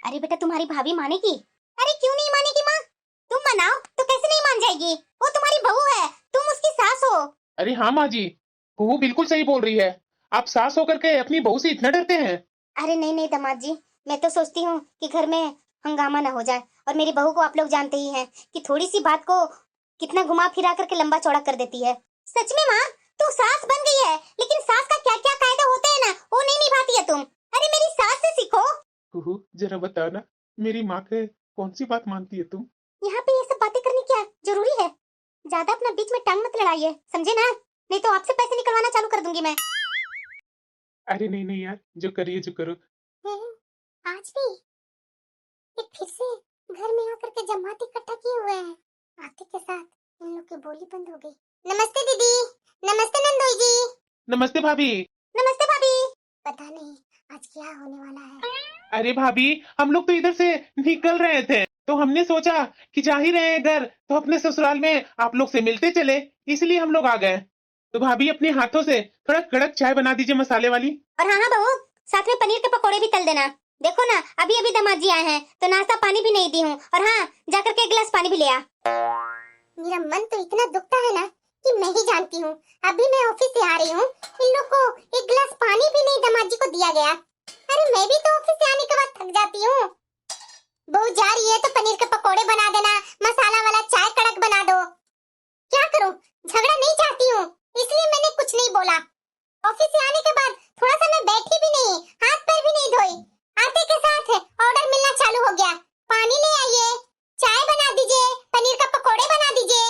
अरे बेटा तुम्हारी भाभी मानेगी? अरे क्यों नहीं मानेगी माँ? तुम मनाओ तो कैसे नहीं मान जाएगी? वो तुम्हारी बहू है, तुम उसकी सास हो। अरे हाँ माँ जी, बहू बिल्कुल सही बोल रही है। आप सास होकर के अपनी बहू से इतना डरते हैं? अरे नहीं नहीं दामाद जी, मैं तो सोचती हूँ कि घर में हंगामा ना हो जाए। और मेरी बहू को आप लोग जानते ही हैं कि थोड़ी सी बात को कितना घुमा फिरा करके लंबा चौड़ा कर देती है। सच में माँ, तू सास बन गई है, लेकिन सास का क्या क्या कायदा होते हैं ना, वो नहीं निभाती है तुम। अरे मेरी सास से सीखो। बहू जरा बताओ ना, मेरी माँ के कौन सी बात मानती है तुम? यहाँ पे ये सब बातें करनी क्या जरूरी है? ज्यादा अपना बीच में टांग मत लड़ाइए, समझे ना? नहीं तो आपसे पैसे निकलवाना चालू कर दूंगी मैं। अरे नहीं नहीं यार, जो करिए जो करो। आज भी एक फिर से घर में आकर के जमात इकट्ठा किए हुए हैं। आते के साथ इन लोग की बोली बंद हो गई। नमस्ते दीदी। नमस्ते नंदोई जी। नमस्ते भाभी। नमस्ते भाभी। पता नहीं आज क्या होने वाला है। अरे भाभी, हम लोग तो इधर से निकल रहे थे, तो हमने सोचा कि जा ही रहे हैं घर, तो अपने ससुराल में आप लोग से मिलते चले, इसलिए हम लोग आ गए। तो भाभी अपने हाथों से थोड़ा कड़क चाय बना दीजिए मसाले वाली। और हाँ हाँ बहू, साथ में पनीर के पकोड़े भी तल देना। देखो ना, अभी अभी दामाद जी आए हैं तो नाश्ता पानी भी नहीं दी हूँ। और हाँ, जाकर के एक गिलास पानी भी ले आ। मेरा मन तो इतना दुखता है ना कि मैं ही जानती हूँ। अभी मैं ऑफिस से आ रही हूँ, इन लोग को एक गिलास पानी भी नहीं दामाद जी को दिया गया। अरे मैं भी तो ऑफिस से आने के बाद थक जाती हूँ। बहू जा रही है तो पनीर के पकोड़े बना देना, मसाला वाला चाय कड़क बना दो। क्या करूँ, झगड़ा नहीं चाहती हूँ, इसलिए मैंने कुछ नहीं बोला। ऑफिस से आने के बाद थोड़ा सा मैं बैठी भी नहीं, हाथ पैर भी नहीं धोई। आते के साथ ऑर्डर मिलना चालू हो गया। पानी ले आइए, चाय बना दीजिए, पनीर का पकोड़े बना दीजिए।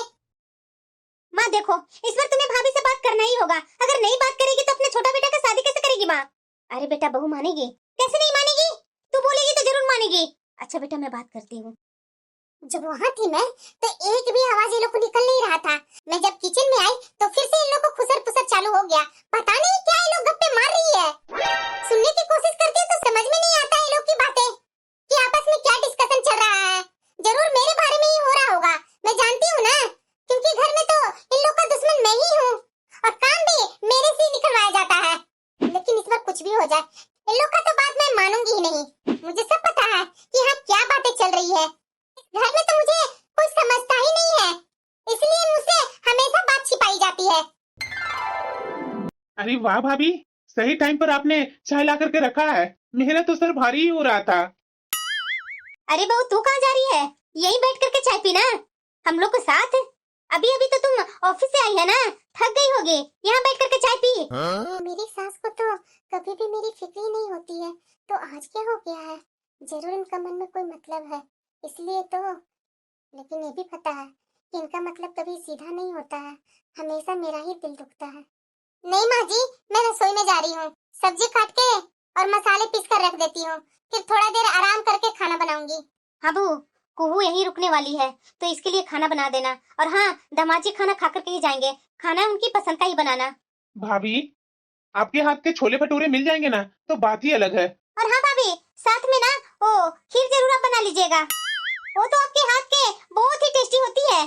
माँ देखो, इस बार तुम्हें भाभी से बात करना ही होगा। अगर नहीं बात करेगी तो अपने छोटा बेटा का शादी कैसे करेगी माँ? अरे बेटा बहू मानेगी? कैसे नहीं मानेगी? तू बोलेगी तो जरूर मानेगी। अच्छा बेटा मैं बात करती हूँ। जब वहाँ थी मैं तो एक भी आवाज ये लोग को निकल नहीं रहा था। मैं जब किचन में आई तो फिर से इन लोग को खुसर पुसर चालू हो गया। पता नहीं क्या ये लोग गप्पे मार रही है। सुनने की कोशिश करती है तो समझ में नहीं आता ये लोग की बातें कि आपस में क्या डिस्कशन चल रहा है। जरूर मेरे बारे में ही हो रहा होगा, मैं जानती हूँ ना, क्योंकि घर में तो इन लोग का दुश्मन मैं ही हूँ और काम भी मेरे से ही निकलवाया जाता है। लेकिन इस बार कुछ भी हो जाए, इन लोग का तो बात मैं मानूंगी ही नहीं। मुझे सब पता है कि यहाँ क्या बातें चल रही है। घर में तो मुझे कुछ समझता ही नहीं है, इसलिए मुझसे हमेशा बात छिपाई जाती है। अरे वाह भाभी, सही टाइम पर आपने चाय ला करके रखा है। मेरा तो सर भारी ही हो रहा था। अरे बहू तू कहाँ जा रही है? यहीं बैठ करके चाय पीना हम लोग के साथ। अभी अभी तो तुम ऑफिस से आई है ना, थक गई होगी, यहाँ बैठ करके चाय पी। मेरी सास को तो कभी भी मेरी फिक्र ही नहीं होती है, तो आज क्या हो गया है? जरूर इनका मन में कोई मतलब है, इसलिए तो। लेकिन ये भी पता है कि इनका मतलब कभी सीधा नहीं होता है, हमेशा मेरा ही दिल दुखता है। नहीं माँ जी, मैं रसोई में जा रही हूँ, सब्जी काट के और मसाले पीस कर रख देती हूँ, फिर थोड़ा देर आराम करके खाना बनाऊंगी। हाँ बहू, कुहू यहीं रुकने वाली है तो इसके लिए खाना बना देना। और हाँ, दामाद जी खाना खा करके ही जाएंगे, खाना उनकी पसंद का ही बनाना। भाभी, आपके हाथ के छोले भटूरे मिल जाएंगे ना तो बात ही अलग है। और हाँ भाभी, साथ में ना वो खीर जरूर आप बना लीजिएगा, वो तो आपके हाथ के बहुत ही टेस्टी होती है।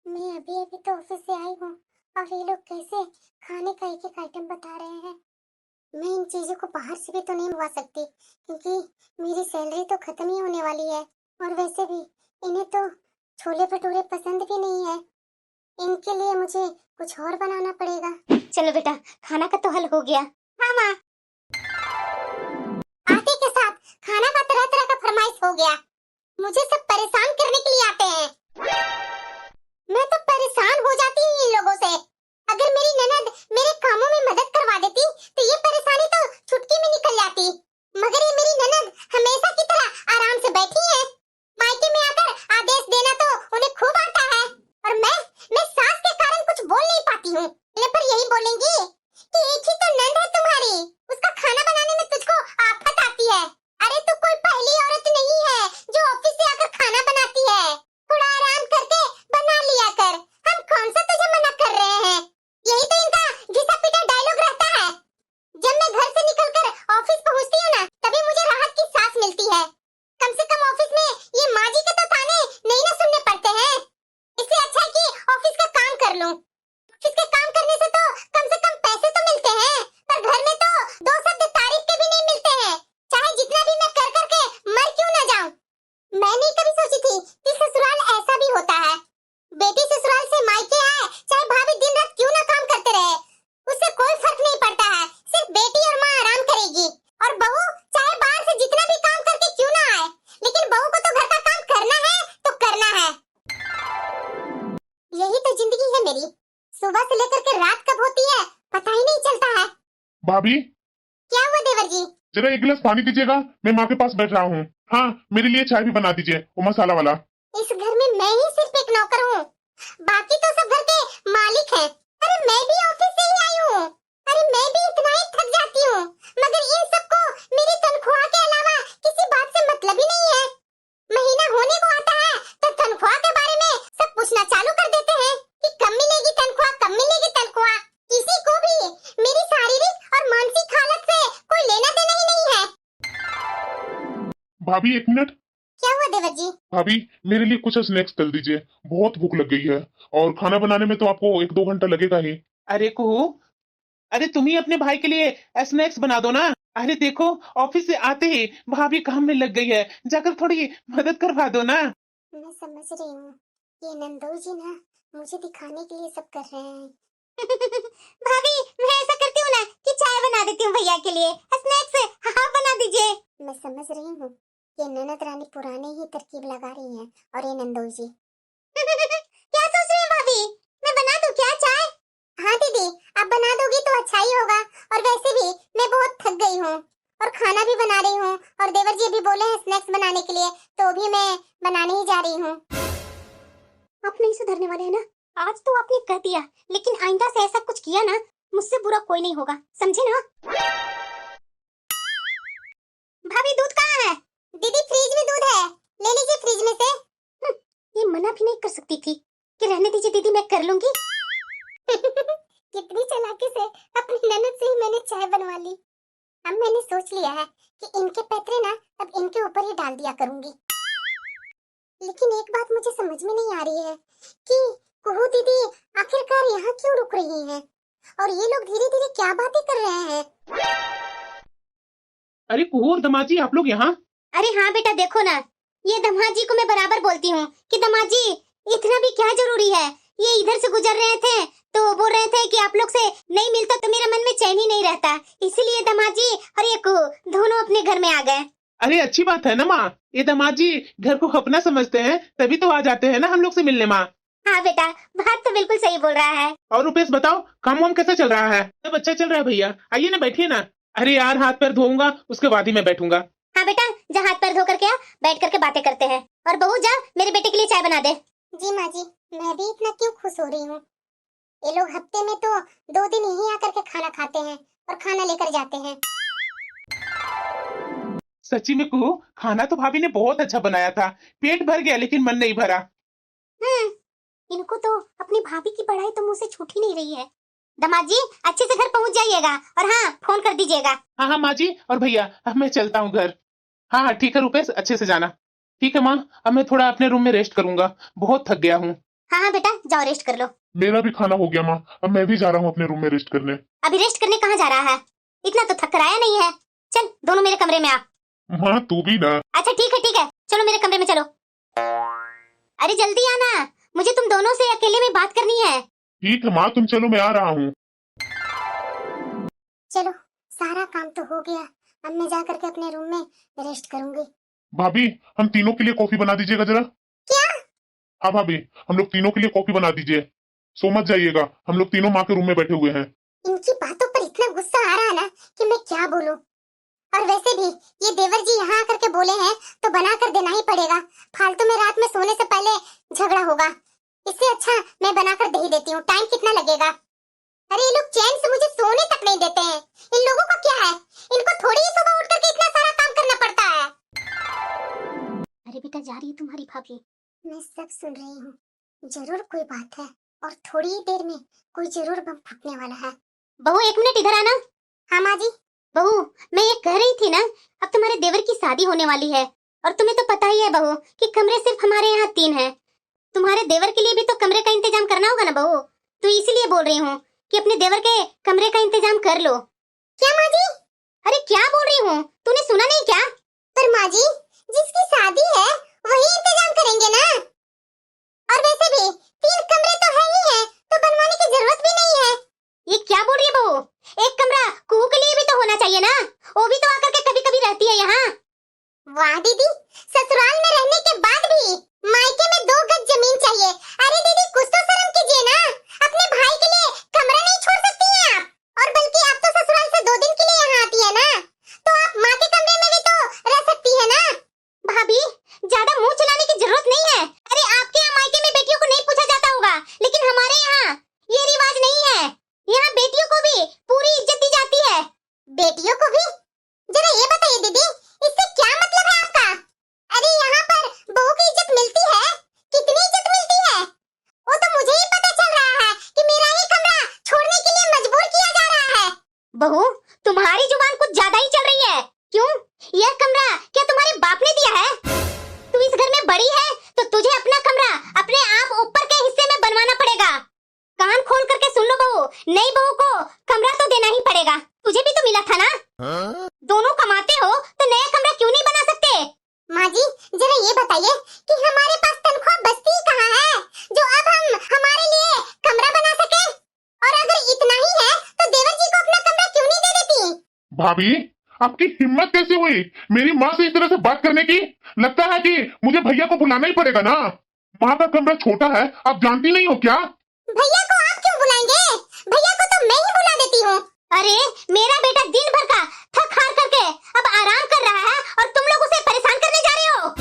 मैं अभी अभी तो ऑफिस से आई हूँ और ये लोग कैसे खाने का एक एक आइटम बता रहे हैं। मैं इन चीजों को बाहर से भी तो नहीं मंगवा सकती, क्योंकि मेरी सैलरी तो खत्म ही होने वाली है। और वैसे भी इन्हें तो छोले भटूरे पसंद भी नहीं है, इनके लिए मुझे कुछ और बनाना पड़ेगा। चलो बेटा, खाना का तो हल हो गया। हाँ माँ। आते के साथ खाना का तरह तरह का फरमाइश हो गया। मुझे सब परेशान करने के लिए आते हैं। मैं तो परेशान हो जाती हूँ इन लोगों से। अगर मेरी ननद मेरे कामों में मदद करवा देती तो ये परेशानी तो चुटकी में निकल जाती, मगर ये मेरी ननद हमेशा की तरह आराम से बैठी है। मायके में आकर आदेश देना तो उन्हें खूब आता है, और मैं सास के कारण कुछ बोल नहीं पाती हूँ। पर यही बोलेंगी कि एक ही तो नंद है तुम्हारी, उसका खाना बनाने में तुझको आफत आती है। अरे तू कोई पहली औरत नहीं है जो ऑफिस से आकर खाना बनाती है, थोड़ा आराम करके बना लिया कर। हम कौन सा तुझे मना कर रहे हैं? यही तो इनका घिसा पिटा डायलॉग रहता है। जब मैं घर से निकलकर ऑफिस पहुंचती हूँ ना, तभी मुझे राहत की भाभी क्या हुआ देवर जी? जरा एक गिलास पानी दीजिएगा, मैं माँ के पास बैठ रहा हूँ। हाँ, मेरे लिए चाय भी बना दीजिए, वो मसाला वाला। इस घर में मैं ही सिर्फ एक नौकर हूँ, बाकी तो सब घर के मालिक हैं। अरे मैं भी ऑफिस से ही आई हूँ। अरे मैं भी इतना ही थक जाती हूँ, मगर इन सबको मेरी तनख्वाह के अलावा किसी बात से मतलब ही नहीं है। महीना होने को आता है तो तनख्वाह के बारे में सब पूछना चालू कर देते हैं कि कब मिलेगी तनख्वाह, कब मिलेगी तनख्वाह। किसी को भी मेरी शारीरिक और मानसिक हालत से कोई लेना देना ही नहीं है। भाभी एक मिनट। क्या हुआ देवर जी? भाभी मेरे लिए कुछ स्नैक्स कर दीजिए, बहुत भूख लग गई है, और खाना बनाने में तो आपको 1-2 घंटा लगेगा ही। अरे कुहू, अरे तुम ही अपने भाई के लिए स्नैक्स बना दो ना। अरे देखो, ऑफिस से आते ही भाभी काम में लग गई है, जाकर थोड़ी मदद करवा दो ना। मैं समझ रही हूँ, ये नंदू जी ना मुझे दिखाने के लिए सब कर रहे हैं। भाभी मैं ऐसा करती हूँ ना कि चाय बना देती हूँ भैया के लिए, स्नैक्स हाँ बना दीजिए। मैं समझ रही हूँ, ये ननद रानी पुराने ही तरकीब लगा रही हैं, और ये नंदू जी क्या सोच रही हैं भाभी? मैं बना दूँ क्या चाय? हाँ दीदी, आप बना दोगी तो अच्छा ही होगा, और वैसे भी मैं बहुत थक गई हूँ और खाना भी बना रही हूँ, और देवर जी भी बोले हैं स्नैक्स बनाने के लिए, तो भी मैं बनाने ही जा रही हूँ। आप नहीं सुधरने वाले हैं ना? आज तो आपने कह दिया, लेकिन आइंदा से ऐसा कुछ किया ना, मुझसे बुरा कोई नहीं होगा, समझे ना? भाभी दूध कहाँ है? दीदी फ्रिज में दूध है, ले लीजिए फ्रिज में से। ये मना भी नहीं कर सकती थी कि रहने दीजिए दीदी, मैं कर लूंगी। कितनी चालाकी से अपनी ननद से ही मैंने चाय बनवा ली। अब मैंने सोच लिया है कि इनके पैतरे ना अब इनके ऊपर ही डाल दिया करूंगी। लेकिन एक बात मुझे समझ में नहीं आ रही है कि कुहू दीदी आखिरकार यहाँ क्यों रुक रही हैं, और ये लोग धीरे धीरे क्या बातें कर रहे हैं। अरे कुहू और दमाजी, आप लोग यहाँ? अरे हाँ बेटा, देखो ना, ये दमाजी को मैं बराबर बोलती हूँ कि दमाजी इतना भी क्या जरूरी है। ये इधर से गुजर रहे थे तो बोल रहे थे कि आप लोग से नहीं मिलता तो मेरा मन में चैन ही नहीं रहता, इसीलिए दमाजी और ये कुहू दोनों अपने घर में आ गए। अरे अच्छी बात है ना माँ, ये दमाजी घर को अपना समझते हैं, तभी तो आ जाते हैं ना हम लोग से मिलने माँ। हाँ बेटा, बात तो बिल्कुल सही बोल रहा है। और रुपेश बताओ, काम वाम कैसा चल रहा है? सब अच्छा चल रहा है भैया, आइए ना बैठिए ना। अरे यार हाथ पैर धोऊंगा, उसके बाद ही मैं बैठूंगा। हाँ बेटा, जा हाथ पैर धो करके आ, बैठ करके बातें करते हैं। और बहू जा मेरे बेटे के लिए चाय बना दे। जी माँ जी, मैं भी इतना क्यों खुश हो रही हूँ। ये लोग हफ्ते में तो 2 दिन यहीं आकर के खाना खाते हैं और खाना लेकर जाते हैं। सच्ची में कुहू, खाना तो भाभी ने बहुत अच्छा बनाया था, पेट भर गया लेकिन मन नहीं भरा। इनको तो अपनी भाभी की बड़ाई तो मुंह से छूट ही नहीं रही है। दमाजी अच्छे से घर पहुंच जाइएगा, और हाँ फोन कर दीजिएगा। हाँ हाँ माँ जी और भैया, अब मैं चलता हूँ घर। हाँ हाँ ठीक है रुपेश, अच्छे से जाना। ठीक है माँ, अब मैं थोड़ा अपने रूम में रेस्ट करूंगा, बहुत थक गया हूँ। हाँ हाँ बेटा, जाओ रेस्ट कर लो। मेरा भी खाना हो गया माँ, अब मैं भी जा रहा हूँ अपने रूम में रेस्ट करने। अभी रेस्ट करने कहाँ जा रहा है? इतना तो थक कर आया नहीं है। चल दोनों मेरे कमरे में आ। माँ तू भी ना। अच्छा ठीक है, चलो मेरे कमरे में चलो। अरे जल्दी आना, मुझे तुम दोनों से अकेले में बात करनी है। ठीक है माँ, तुम चलो, मैं आ रहा हूँ। चलो सारा काम तो हो गया, अब मैं जा करके अपने रूम में रेस्ट करूंगी। भाभी हम तीनों के लिए कॉफी बना दीजिएगा जरा। क्या? हाँ भाभी, हम लोग तीनों के लिए कॉफी बना दीजिए, सो मत जाइएगा, हम लोग तीनों माँ के रूम में बैठे हुए हैं। इनकी बातों पर इतना गुस्सा आ रहा है ना कि मैं क्या बोलूं। और वैसे भी ये देवर जी यहाँ आकर के बोले हैं तो बना कर देना ही पड़ेगा, फालतू में रात में सोने से पहले झगड़ा होगा। इससे अच्छा मैं बनाकर दे ही देती हूँ, टाइम कितना लगेगा। अरे ये लोग चैन से मुझे सोने तक नहीं देते हैं। इन लोगों का क्या है, इनको थोड़ी ही सुबह उठ करके इतना सारा काम करना पड़ता है। अरे बेटा, जा रही है तुम्हारी भाभी। मैं सब सुन रही हूँ, जरूर कोई बात है, और थोड़ी ही देर में कोई जरूर बम फूटने वाला है। बहू 1 मिनट इधर आना। हाँ माँ जी। बहू मैं ये कह रही थी ना, अब तुम्हारे देवर की शादी होने वाली है, और तुम्हें तो पता ही है बहू कि कमरे सिर्फ हमारे यहाँ 3 हैं। तुम्हारे देवर के लिए भी तो कमरे का इंतजाम करना होगा ना बहू, तो इसीलिए बोल रही हूँ कि अपने देवर के कमरे का इंतजाम कर लो। क्या माँ जी? अरे क्या बोल रही हूँ, तूने सुना नहीं क्या? पर माँ जी, जिसकी शादी है वही इंतजाम करेंगे ना, और वैसे भी 3 कमरे तो है ही है, तो बनवाने की जरूरत भी नहीं है। ये क्या बोल रही है बहू? एक कमरा कुहू के लिए भी तो होना चाहिए ना, वो भी तो आकर के कभी कभी रहती है यहाँ। वाह दीदी, ससुराल में रहने के बाद भी मायके में 2 गज जमीन चाहिए। अरे दीदी कुछ तो शर्म कीजिए ना, अपने भाई के लिए कमरा नहीं छोड़ सकती हैं आप? और बल्कि आप तो ससुराल से 2 दिन बहू, तुम्हारी जुबान कुछ ज्यादा ही चल रही है। क्यों? यह कमरा क्या तुम्हारे बाप ने दिया है? तू इस घर में बड़ी है तो तुझे अपना कमरा अपने आप ऊपर के हिस्से में बनवाना पड़ेगा। कान खोल करके सुन लो बहू, नई बहू को कमरा तो देना ही पड़ेगा। तुझे भी तो मिला था ना? दोनों कमाते हो तो नया कमरा क्यों नहीं बना सकते? माँ जी, जरा ये बताइए कि हमारे पास तनख्वाह बचती कहाँ है जो अब हम हमारे लिए कमरा बना सके? और अगर इतना ही है तो देवर जी को अपना कमरा क्यों नहीं दे देती? भाभी, आपकी हिम्मत कैसे हुई मेरी माँ से इस तरह से बात करने की? लगता है कि मुझे भैया को बुलाना ही पड़ेगा ना। माँ का कमरा छोटा है, आप जानती नहीं हो क्या? भैया को आप क्यों बुलाएंगे? भैया को तो मैं ही बुला देती हूँ। अरे मेरा बेटा दिन भर का थक हार करके अब आराम कर रहा है और तुम लोग उसे परेशान करने जा रहे हो।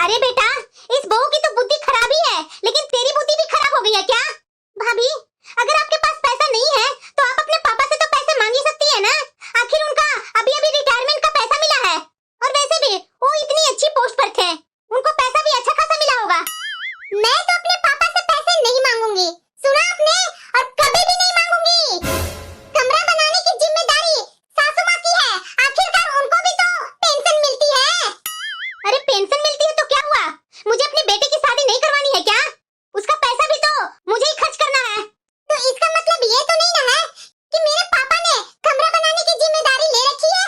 अरे बेटा, इस बहू की तो बुद्धि खराब ही है, लेकिन तेरी बुद्धि भी खराब हो गई है क्या? भाभी, अगर आपके पास पैसा नहीं है तो आप अपने पापा से तो पैसे मांग ही सकती है ना। आखिर उनका अभी अभी रिटायरमेंट का पैसा मिला है, और वैसे भी वो इतनी अच्छी पोस्ट पर थे, उनको पैसा भी अच्छा खासा मिला होगा। मैं तो अपने पापा से पैसे नहीं मांगूंगी, सुना आपने? और कभी भी नहीं मांगूंगी। कमरा बनाने की जिम्मेदारी सासू माँ की है, आखिरकार उनको भी तो पेंशन मिलती है। अरे पेंशन मिलती है तो क्या हुआ? मुझे अपनी बेटी की शादी नहीं करवानी है क्या? उसका पैसा भी तो मुझे ही खर्च करना है। तो इसका मतलब ये तो नहीं ना है कि मेरे पापा ने कमरा बनाने की जिम्मेदारी ले रखी है।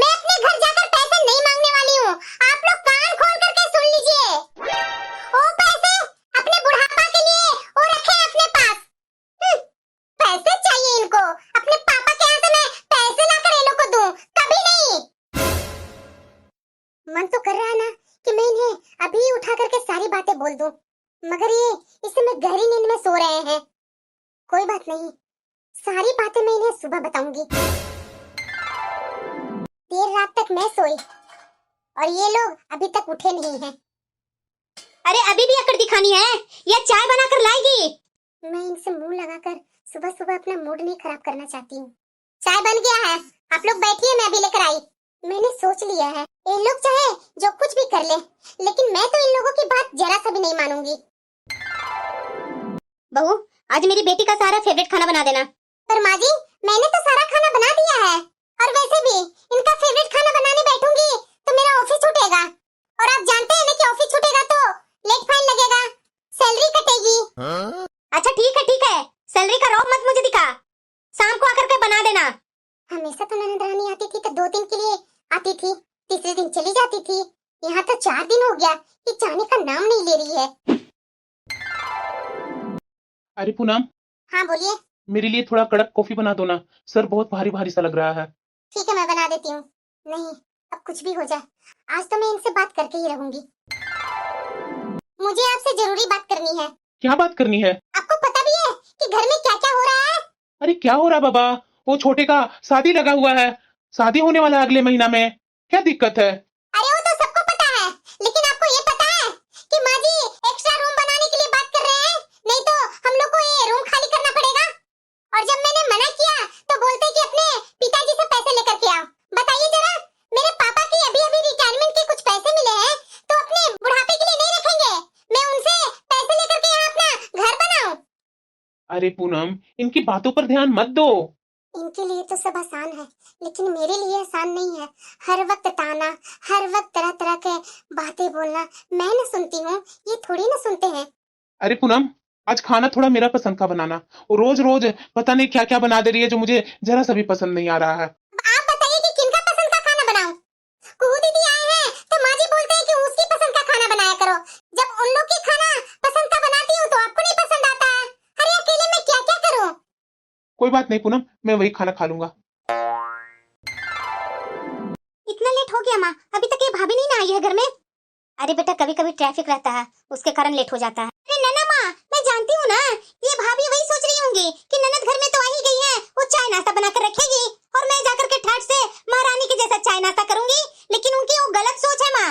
मैं अपने घर जाकर पैसे नहीं मांगने वाली हूँ। आप लोग कान खोल करके सुन लीजिए। वो पैसे अपने बुढ़ापा के लिए वो रखे अपने पास। पैसे चाहिए इनको, अपने पापा के यहाँ से मैं पैसे लाकर इन लोग को दूं, कभी नहीं। मन तो कर रहा है ना कि मैं इन्हें अभी उठा करके सारी बातें बोल दूं, मगर ये इस समय गहरी नींद में सो रहे हैं। कोई बात नहीं, सारी बातें मैं इन्हें सुबह बताऊंगी। देर रात तक मैं सोई और ये लोग अभी तक उठे नहीं हैं। अरे अभी भी अकड़ दिखानी है या चाय बनाकर लाएगी? मैं इनसे मुंह लगाकर सुबह सुबह अपना मूड नहीं खराब करना चाहती हूँ। चाय बन गया है, आप लोग बैठिए, मैं अभी लेकर आई। मैंने सोच लिया है, ये लोग चाहे जो कुछ भी कर ले, लेकिन मैं तो इन लोगों की बात जरा सा भी नहीं मानूंगी। बहू, आज मेरी बेटी का सारा फेवरेट खाना बना देना। पर माँ जी, मैंने तो सारा खाना बना दिया है, और वैसे भी इनका फेवरेट खाना बनाने बैठूंगी तो मेरा ऑफिस छूटेगा, और आप जानते हैं ना कि ऑफिस छूटेगा तो लेट फाइन लगेगा, सैलरी कटेगी। अच्छा ठीक है, सैलरी का रौब मत मुझे दिखा, शाम को आकर के बना देना। हमेशा तो ननद रानी आती थी तो 2 दिन के लिए आती थी, तीसरे दिन चली जाती थी। यहाँ तो 4 दिन हो गया कि जाने का नाम नहीं ले रही है। अरे पूनम, हाँ बोलिए। मेरे लिए थोड़ा कड़क कॉफी बना दो ना, सर बहुत भारी भारी सा लग रहा है। ठीक है, मैं बना देती हूँ। नहीं, अब कुछ भी हो जाए, आज तो मैं इनसे बात करके ही रहूंगी। मुझे आपसे जरूरी बात करनी है। क्या बात करनी है? आपको पता भी है कि घर में क्या क्या हो रहा है? अरे क्या हो रहा है बाबा? वो छोटे का शादी लगा हुआ है, शादी होने वाला है अगले महीना में, क्या दिक्कत है? अरे वो तो सबको पता है, लेकिन आपको ये पता है कि माँ जी एक्स्ट्रा रूम बनाने के लिए बात कर रहे हैं, नहीं तो हम लोग को ये रूम खाली करना पड़ेगा। और जब मैंने मना किया तो बोलते कि अपने पिताजी से पैसे लेकर के आओ। बताइए जरा, मेरे पापा की अभी अभी रिटायरमेंट के कुछ पैसे मिले हैं तो अपने बुढ़ापे के लिए नहीं रखेंगे? मैं उनसे पैसे लेकर के यहाँ अपना घर बनाऊं? अरे पूनम, इनकी बातों पर ध्यान मत दो। इनके लिए तो सब आसान है, लेकिन मेरे लिए आसान नहीं है। हर वक्त ताना, हर वक्त तरह तरह के बातें बोलना, मैं न सुनती हूँ, ये थोड़ी ना सुनते हैं। अरे पूनम, आज खाना थोड़ा मेरा पसंद का बनाना, और रोज रोज पता नहीं क्या क्या बना दे रही है जो मुझे जरा सा भी पसंद नहीं आ रहा है। आप बताइए कि किनका पसंद का खाना बनाऊं? कुहू दीदी आए हैं तो माँ जी बोलते हैं कि उसकी पसंद का खाना बनाया करो। जब उन लोग की खाना पसंद का बनाती हूँ तो आपको नहीं पसंद आता है। अरे अकेले में क्या क्या करूँ? कोई बात नहीं पूनम, मैं वही खाना खा लूंगा। इतना लेट हो गया माँ, अभी तक ये भाभी नहीं ना आई है घर में। अरे बेटा, कभी कभी ट्रैफिक रहता है, उसके कारण लेट हो जाता है। अरे नैना माँ, मैं जानती हूँ ना, ये भाभी वही सोच रही होंगी कि ननद घर में तो आ ही गई है, वो चाय नाश्ता बनाकर रखेगी और मैं जाकर के ठाट से महारानी के जैसा चाय नाश्ता करूंगी। लेकिन उनकी वो गलत सोच है माँ।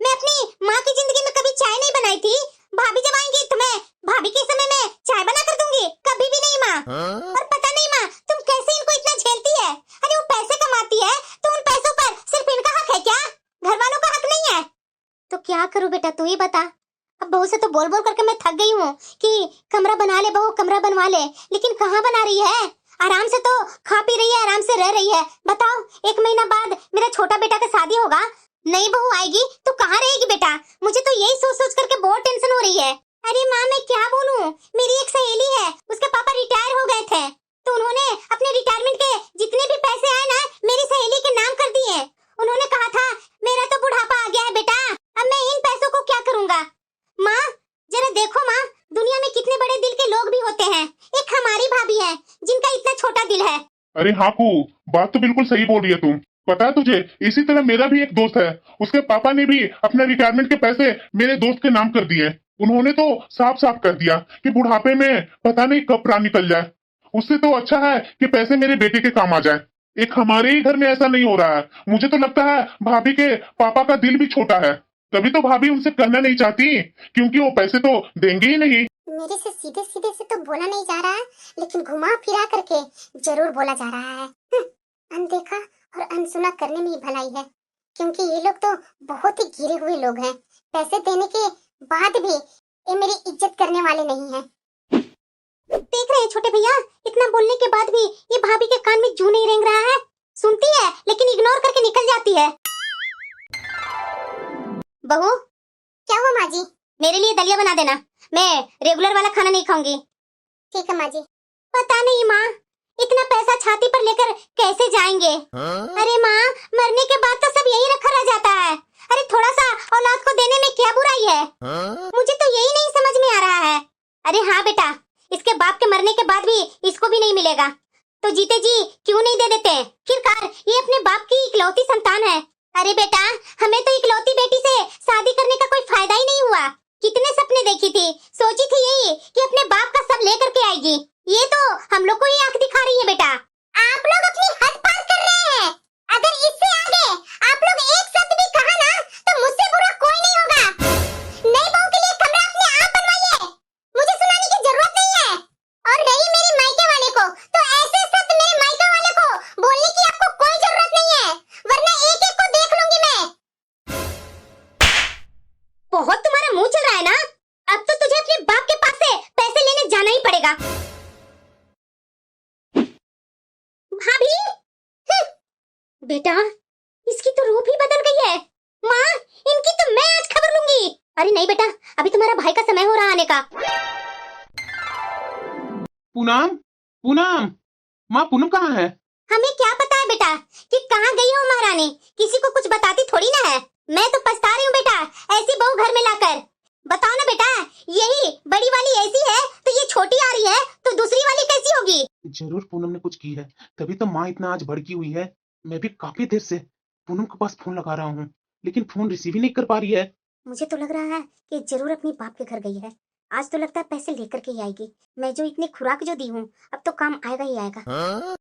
मैं अपनी माँ की जिंदगी में कभी चाय नहीं बनाई थी। भाभी जब आएंगी तो मैं भाभी के समय में चाय बना कर दूंगी, कभी भी नहीं माँ। और पता नहीं माँ, तुम कैसे इनको इतना झेलती है? अरे वो पैसे कमाती है तो उन पैसों पर सिर्फ इनका हक है क्या? घर वालों का हक नहीं है? तो क्या करूं बेटा, तू ही बता। अब बहू से तो बोल बोल करके मैं थक गई हूँ कि कमरा बना ले बहू, कमरा बनवा ले, लेकिन कहाँ बना रही है? आराम से तो खा पी रही है, आराम से रह रही है। बताओ 1 महीना बाद मेरा छोटा बेटा का शादी होगा, नई बहू आएगी तो कहाँ रहेगी बेटा? मुझे तो यही सोच सोच करके बहुत टेंशन हो रही है। अरे माँ मैं क्या बोलूं, मेरी एक सहेली है, उसके पापा रिटायर हो गए थे तो उन्होंने अपने रिटायरमेंट के जितने भी पैसे आए ना मेरी सहेली के नाम कर दिए। उन्होंने कहा था मेरा तो बुढ़ापा आ गया है बेटा, अब मैं इन पैसों को क्या करूंगा। माँ जरा देखो माँ, दुनिया में कितने बड़े दिल के लोग भी होते हैं, एक हमारी भाभी है जिनका इतना छोटा दिल है। अरे हाँ कू, बात तो बिल्कुल सही बोल रही है तुम। पता है तुझे, इसी तरह मेरा भी एक दोस्त है, उसके पापा ने भी अपने रिटायरमेंट के पैसे मेरे दोस्त के नाम कर दिए। उन्होंने तो साफ साफ कर दिया कि बुढ़ापे में पता नहीं कब प्राण निकल जाए। उससे तो अच्छा है कि पैसे मेरे बेटे के काम आ जाए। एक हमारे ही घर में ऐसा नहीं हो रहा है। मुझे तो लगता है भाभी के पापा का दिल भी छोटा है, तभी तो भाभी उनसे करना नहीं चाहती, क्योंकि वो पैसे तो देंगे ही नहीं। मेरे से सीधे सीधे से तो बोला नहीं जा रहा है, लेकिन घुमा फिरा करके जरूर बोला जा रहा है। अनदेखा और अनसुना करने में ही भलाई है, क्योंकि ये लोग तो बहुत ही गिरे हुए लोग हैं। पैसे देने के बाद भी ये मेरी इज्जत करने वाले नहीं हैं। देख रहे हैं छोटे भैया, इतना बोलने के बाद भी ये भाभी के कान में जू नहीं रेंग रहा है। सुनती है लेकिन इग्नोर करके निकल जाती है। बहू क्या हुआ माँ जी? मेरे लिए दलिया बना देना, मैं रेगुलर वाला खाना नहीं खाऊंगी। ठीक है माँ जी। पता नहीं माँ, इतना पैसा छाती पर लेकर कैसे जाएंगे? अरे माँ मरने के बाद तो सब यही रखा रह जाता है। अरे थोड़ा सा औलाद को देने में क्या बुराई है? मुझे तो यही नहीं समझ में आ रहा है। अरे हाँ बेटा, इसके बाप के मरने के बाद भी इसको भी नहीं मिलेगा, तो जीते जी क्यों नहीं दे देते? आखिरकार ये अपने बाप की इकलौती संतान है। अरे बेटा, हमें तो इकलौती बेटी से शादी करने का कोई फायदा ही नहीं हुआ। कितने सपने देखी थी, सोची थी यही कि अपने बाप का सब लेकर के आएगी। ये तो हम लोग को ही आंख दिखा रही है बेटा। आप लोग अपनी हद पार कर रहे हैं। अगर इससे आगे आप लोग एक शब्द भी कहा ना तो मुझसे बुरा कोई नहीं होगा। नई बहू के लिए कमरा अपने आप बनवाइए, मुझे सुनाने की जरूरत नहीं है। और रही मेरे मायके वाले को, तो ऐसे शब्द मेरे मायके वाले को बोलने की आपको कोई जरूरत नहीं है, वरना एक एक को देख लूंगी मैं। बहुत तुम्हारा मुंह चल रहा है ना, अब तो तुझे अपने बाप के पास से पैसे लेने जाना ही पड़ेगा। भाभी बेटा, इसकी तो रूप ही बदल गई है। माँ इनकी तो मैं आज खबर लूंगी। अरे नहीं बेटा, अभी तुम्हारा भाई का समय हो रहा आने का। पूनम, पूनम, माँ पूनम कहाँ है? हमें क्या पता है बेटा कि कहाँ गई हो महारानी, किसी को कुछ बताती थोड़ी ना है। मैं तो पछता रही हूँ बेटा, ऐसी बहू घर में लाकर। बताओ ना बेटा, यही बड़ी वाली ऐसी है तो ये छोटी आ रही है, तो दूसरी वाली कैसी होगी? जरूर पूनम ने कुछ की है, तभी तो माँ इतना आज भड़की हुई है। मैं भी काफी देर से पूनम के पास फोन लगा रहा हूँ, लेकिन फोन रिसीव ही नहीं कर पा रही है। मुझे तो लग रहा है कि जरूर अपनी बाप के घर गई है। आज तो लगता है पैसे लेकर के ही आएगी। मैं जो इतनी खुराक जो दी हूँ, अब तो काम आएगा ही आएगा।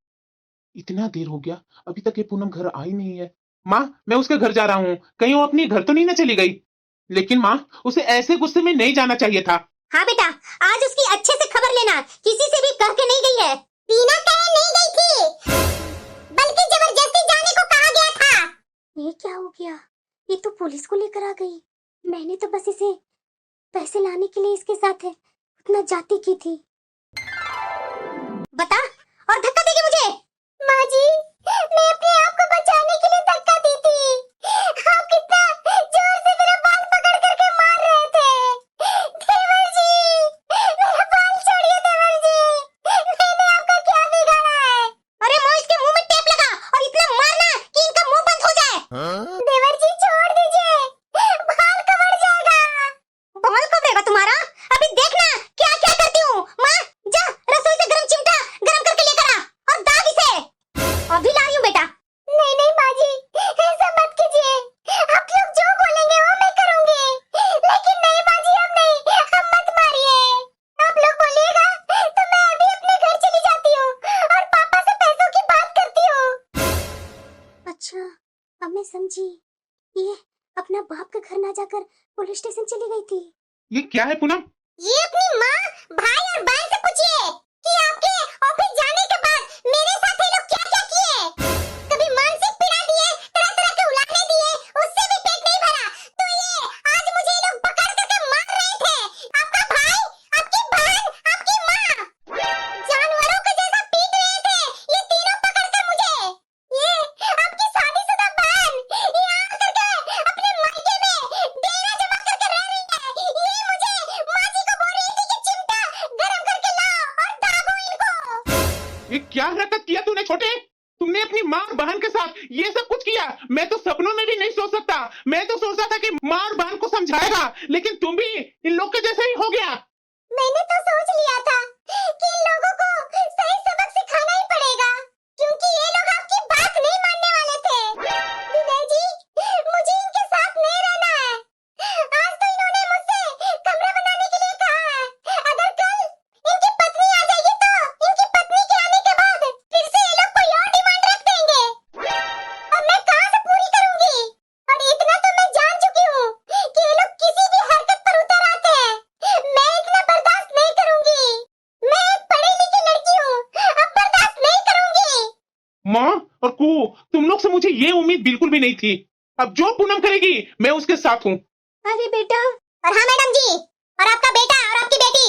इतना देर हो गया, अभी तक ये पूनम घर आई नहीं है। माँ मैं उसके घर जा रहा हूँ, कहीं वो अपनी घर तो नहीं ना चली गई? लेकिन माँ उसे ऐसे गुस्से में नहीं जाना चाहिए था। हाँ बेटा, आज उसकी अच्छे से खबर लेना, किसी से भी कह के नहीं गई है। बिना कहे नहीं गई थी, बल्कि जबरदस्ती जाने को कहा गया था। ये क्या हो गया? ये तो पुलिस को लेकर आ गई। मैंने तो बस इसे पैसे लाने के लिए इसके साथ है उतना जाती की थी। बता, और धक्का देगी मुझे? माँ जी, मैं अपने आप को बचाने के लिए धक्का दी थी। आप कितना जोर से मेरा बाल पकड़ करके मार रहे थे। देवर जी, मेरा बाल छोड़िए देवर जी, मैंने आपका क्या बिगाड़ा है? अरे माँ, इसके मुंह में टेप लगा और इतना मारना कि इनका मुंह बंद हो जाए। देवर जी छोड़ दीजिए, बाल कमर जाएगा। बाल कमरेगा तुम्हारा? अभी देखना क्या क्या करती हूँ। माँ जा रसोई से गर्म चिमटा गर्म करके लेकर आ और दाग इसे। अभी ला रही हूँ बेटा। नहीं नहीं माँ जी, ऐसा मत कीजिए। आप लोग जो बोलेंगे वो मैं करूँगी, लेकिन नहीं माँ जी, अब नहीं, अब मत मारिए। आप लोग बोलिएगा तो मैं अभी अपने घर चली जाती हूँ और पापा से पैसों की बात करती हूँ। अच्छा, अब मैं समझी, ये अपना बाप के घर ना जाकर पुलिस स्टेशन चली गई थी। ये क्या है पूनम? ये अपनी माँ, भाई और बहन से पूछिए कि आपके ऑफिस जाने के बाद मेरे साथ ये लोग क्या क्या किए। कभी मानसिक पीड़ा दिए, तरह तरह के उलाहने दिए, उससे भी पेट नहीं भरा, तो ये आज मुझे ये लोग पकड़ करके मार रहे थे। आपका भाई, आपकी बहन, आपकी माँ जानवरों के जैसा पीट रहे थे। ये क्या हरकत किया तूने छोटे? तुमने अपनी माँ और बहन के साथ ये सब कुछ किया। मैं तो सपनों में भी नहीं सोच सकता। मैं तो सोचता था कि माँ और बहन को समझाएगा, लेकिन तुम भी इन लोग के जैसे ही हो गया। मैंने तो सोच लिया था कि इन लोगों को सही सबक सिखाना ही पड़ेगा, क्योंकि ये लोग आपकी बात नहीं मानने वाले थे। विनय जी, मुझे इनके साथ नहीं रहना है। आज तो इन्होंने मुझसे कमरा बनाने के लिए कहा है। अगर कल इनकी पत्नी आ जाएगी तो इनकी पत्नी के आने के बाद फिर से ये लोग कोई और डिमांड रख देंगे, और मैं कहाँ से पूरी करूंगी? और इतना तो मैं जान चुकी हूँ कि ये लोग किसी भी हरकत पर उतर आते हैं। मैं इतना बर्दाश्त नहीं करूंगी। मैं एक पढ़ी लिखी लड़की हूँ, अब बर्दाश्त नहीं करूंगी। माँ और कुहू, तुम लोग से मुझे ये उम्मीद बिल्कुल भी नहीं थी। अब जो पूनम करेगी मैं उसके साथ हूँ। अरे बेटा। और हाँ मैडम जी, और आपका बेटा और आपकी बेटी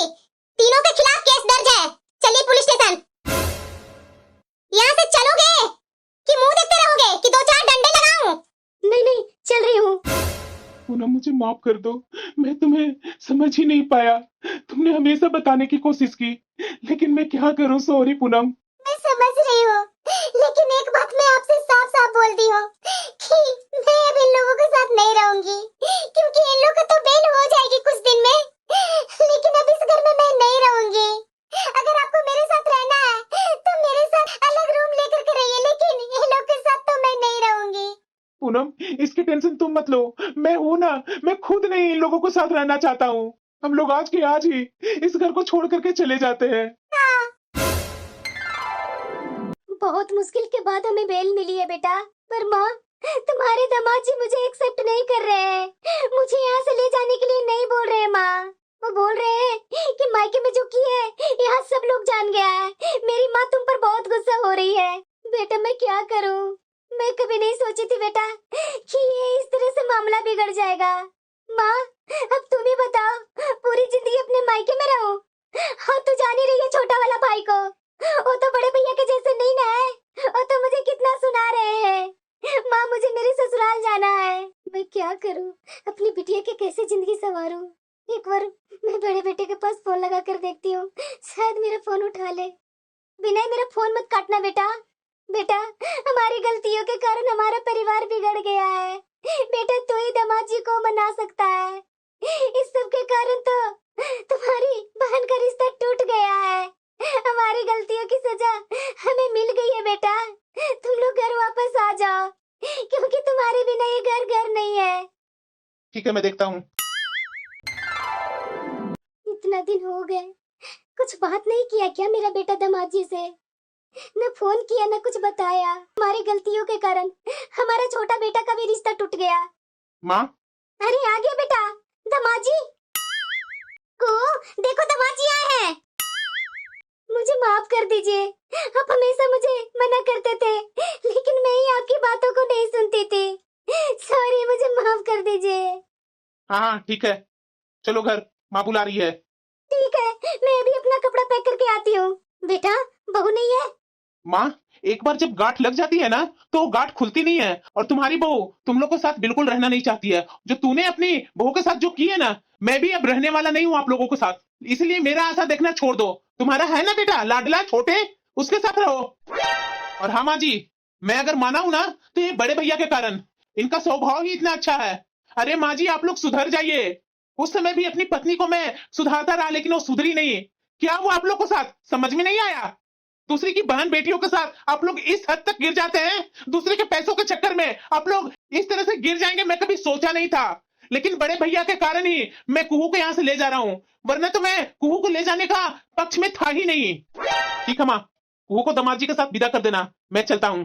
तीनों के खिलाफ केस दर्ज है। चलिए पुलिस स्टेशन। यहाँ से चलोगे कि मुंह देखते रहोगे कि दो चार डंडे लगाऊं? नहीं नहीं, चल रही हूँ। पूनम मुझे माफ कर दो, मैं तुम्हें समझ ही नहीं पाया। तुमने हमेशा बताने की कोशिश की, लेकिन मैं क्या करूँ। सॉरी पूनम। मैं समझ रही हूँ, लेकिन एक बात मैं आपसे साफ साफ बोलती हूँ कि मैं अब इन लोगों के साथ नहीं रहूंगी, क्योंकि इन लोगों को तो बेल हो जाएगी कुछ दिन में, लेकिन अब इस घर में मैं नहीं रहूंगी। अगर आपको मेरे साथ रहना है तो मेरे साथ अलग रूम लेकर के रहिए, लेकिन इन लोगों के साथ तो मैं नहीं रहूंगी। पूनम, इसकी टेंशन तुम मत लो। मैं हूं ना, मैं खुद नहीं इन लोगों के साथ रहना चाहता हूँ। हम लोग आज के आज ही इस घर को छोड़ करके चले जाते हैं। बहुत मुश्किल के बाद हमें बेल मिली है बेटा, पर माँ, तुम्हारे दामाद जी मुझे एक्सेप्ट नहीं कर रहे हैं। मुझे यहाँ से ले जाने के लिए नहीं बोल रहे हैं माँ। वो बोल रहे हैं कि मायके में जो की है यहाँ सब लोग जान गया है। मेरी माँ तुम पर बहुत गुस्सा हो रही है। बेटा मैं क्या करूँ? मैं कभी नहीं सोची थी बेटा कि ये इस तरह से मामला बिगड़ जाएगा। माँ, अब तुम ही बताओ, पूरी जिंदगी अपने मायके में रहूं? हाँ, तू जान ही रही है छोटा वाला भाई को, वो तो बड़े भैया के जैसे नहीं ना है। वो तो मुझे कितना सुना रहे हैं। माँ, मुझे मेरे ससुराल जाना है। मैं क्या करूँ? अपनी बिटिया की कैसे जिंदगी संवारूं? एक बार मैं बड़े बेटे के पास फोन लगा कर देखती हूँ, शायद मेरा फोन उठा ले। विनय, मेरा फोन मत काटना बेटा। बेटा, हमारी गलतियों के कारण हमारा परिवार बिगड़ गया है। बेटा, तू ही दामाद जी को मना सकता है। इस सब के कारण तो तुम्हारी बहन का रिश्ता टूट गया है। हमारी गलतियों की सजा हमें मिल गई है बेटा। तुम लोग घर वापस आ जाओ, क्योंकि तुम्हारे बिना ये घर घर नहीं है। ठीक है, मैं देखता हूँ। इतना दिन हो गए, कुछ बात नहीं किया क्या मेरा बेटा दामाद जी से? न फोन किया न कुछ बताया। हमारी गलतियों के कारण हमारा छोटा बेटा का भी रिश्ता टूट गया। माँ, अरे आ गया बेटा, दामाद जी को देखो, दामाद जी आए हैं। मुझे माफ कर दीजिए, आप हमेशा मुझे मना करते थे, लेकिन मैं ही आपकी बातों को नहीं सुनती थी। सॉरी, मुझे माफ कर दीजिए। हाँ हाँ ठीक है, चलो घर, माँ बुला रही है। ठीक है, मैं अभी अपना कपड़ा पैक करके आती हूँ। बेटा, बहू नहीं है? माँ, एक बार जब गांठ लग जाती है ना तो गांठ खुलती नहीं है। और तुम्हारी बहू तुम लोग के साथ बिल्कुल रहना नहीं चाहती है। जो तूने अपनी बहू के साथ जो की है ना, मैं भी अब रहने वाला नहीं हूँ आप लोगों के साथ। इसलिए मेरा आशा देखना छोड़ दो। तुम्हारा है ना बेटा लाडला छोटे, उसके साथ रहो। और हाँ माँ जी, मैं अगर माना हूँ ना तो ये बड़े भैया के कारण। इनका स्वभाव ही इतना अच्छा है। अरे माँ जी, आप लोग सुधर जाइए। उस समय भी अपनी पत्नी को मैं सुधारता रहा, लेकिन वो सुधरी नहीं। क्या वो आप लोग के साथ समझ में नहीं आया? दूसरी की बहन बेटियों के साथ आप लोग इस हद तक गिर जाते हैं। दूसरे के पैसों के चक्कर में आप लोग इस तरह से गिर जाएंगे, मैं कभी सोचा नहीं था। लेकिन बड़े भैया के कारण ही मैं कुहू को यहाँ से ले जा रहा हूँ, वरना तो मैं कुहू को ले जाने का पक्ष में था ही नहीं। ठीक है माँ, कुहू को दामाद जी के साथ विदा कर देना, मैं चलता हूँ।